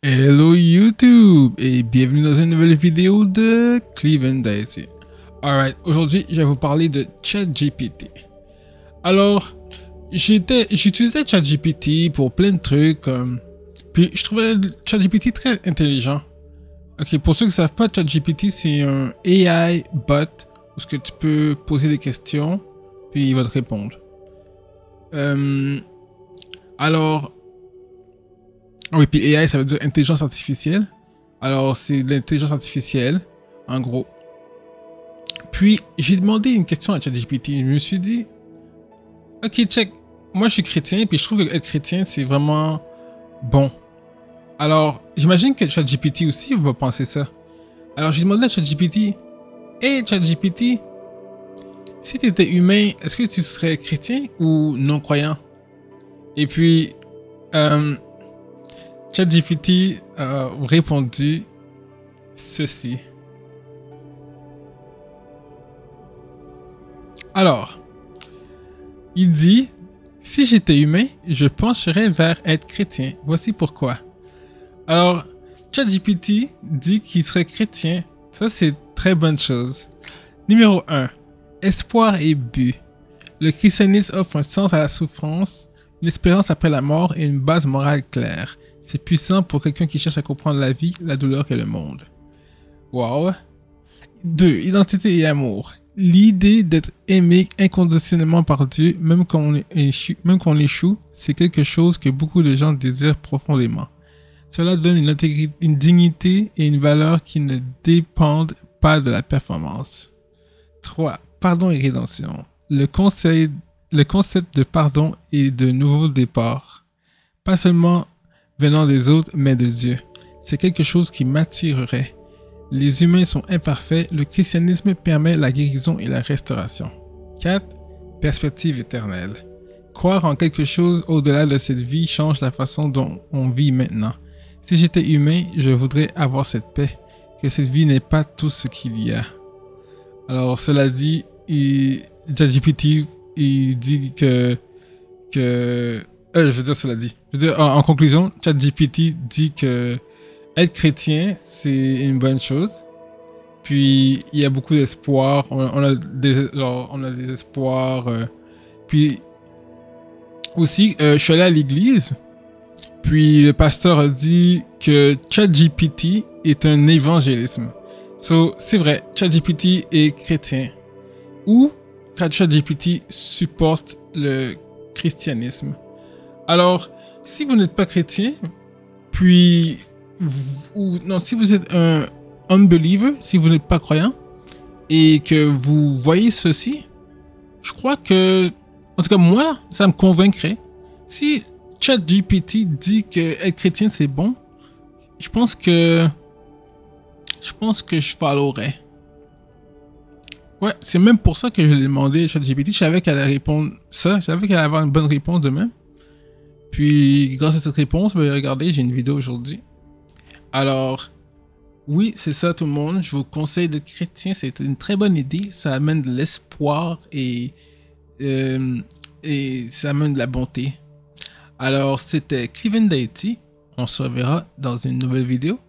Hello YouTube et bienvenue dans une nouvelle vidéo de Cleveland Daisy. Alright, aujourd'hui je vais vous parler de ChatGPT. Alors, j'utilisais ChatGPT pour plein de trucs, puis je trouvais ChatGPT très intelligent. Ok, pour ceux qui ne savent pas, ChatGPT c'est un AI bot où ce que tu peux poser des questions, puis il va te répondre. Oui, puis AI, ça veut dire intelligence artificielle. Alors, c'est de l'intelligence artificielle, en gros. Puis, j'ai demandé une question à ChatGPT. Je me suis dit, ok, check. Moi, je suis chrétien, puis je trouve que être chrétien, c'est vraiment bon. Alors, j'imagine que ChatGPT aussi va penser ça. Alors, j'ai demandé à ChatGPT, hey ChatGPT, si tu étais humain, est-ce que tu serais chrétien ou non-croyant? Et puis, ChatGPT a répondu ceci. Alors, il dit, si j'étais humain, je pencherais vers être chrétien. Voici pourquoi. Alors, ChatGPT dit qu'il serait chrétien. Ça, c'est très bonne chose. Numéro 1. Espoir et but. Le christianisme offre un sens à la souffrance, une espérance après la mort et une base morale claire. C'est puissant pour quelqu'un qui cherche à comprendre la vie, la douleur et le monde. Wow. 2. Identité et amour. L'idée d'être aimé inconditionnellement par Dieu, même quand on échoue, c'est quelque chose que beaucoup de gens désirent profondément. Cela donne une dignité et une valeur qui ne dépendent pas de la performance. 3. Pardon et rédemption. Le concept de pardon et de nouveau départ. Pas seulement venant des autres, mais de Dieu. C'est quelque chose qui m'attirerait. Les humains sont imparfaits, le christianisme permet la guérison et la restauration. 4. Perspective éternelle. Croire en quelque chose au-delà de cette vie change la façon dont on vit maintenant. Si j'étais humain, je voudrais avoir cette paix, que cette vie n'est pas tout ce qu'il y a. Alors, cela dit, ChatGPT, il dit en conclusion, ChatGPT dit que être chrétien, c'est une bonne chose. Puis, il y a beaucoup d'espoir. On a des espoirs. Puis, aussi, je suis allé à l'église. Puis, le pasteur a dit que ChatGPT est un évangélisme. So, c'est vrai, ChatGPT est chrétien. Ou ChatGPT supporte le christianisme. Alors, si vous n'êtes pas chrétien, puis, si vous êtes un unbeliever, si vous n'êtes pas croyant, et que vous voyez ceci, je crois que, en tout cas moi, ça me convaincrait. Si ChatGPT dit que être chrétien c'est bon, je pense que je followerais. Ouais, c'est même pour ça que je l'ai demandé à ChatGPT. Je savais qu'elle allait répondre ça. Je savais qu'elle allait avoir une bonne réponse demain. Puis, grâce à cette réponse, ben, regardez, j'ai une vidéo aujourd'hui. Alors, oui, c'est ça tout le monde. Je vous conseille d'être chrétien. C'est une très bonne idée. Ça amène de l'espoir et ça amène de la bonté. Alors, c'était Cleveland Daisy. On se reverra dans une nouvelle vidéo.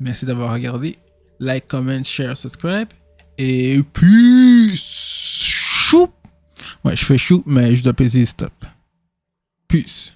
Merci d'avoir regardé. Like, comment, share, subscribe. Et puis, chou. Ouais, je fais chou, mais je dois peser stop. Peace.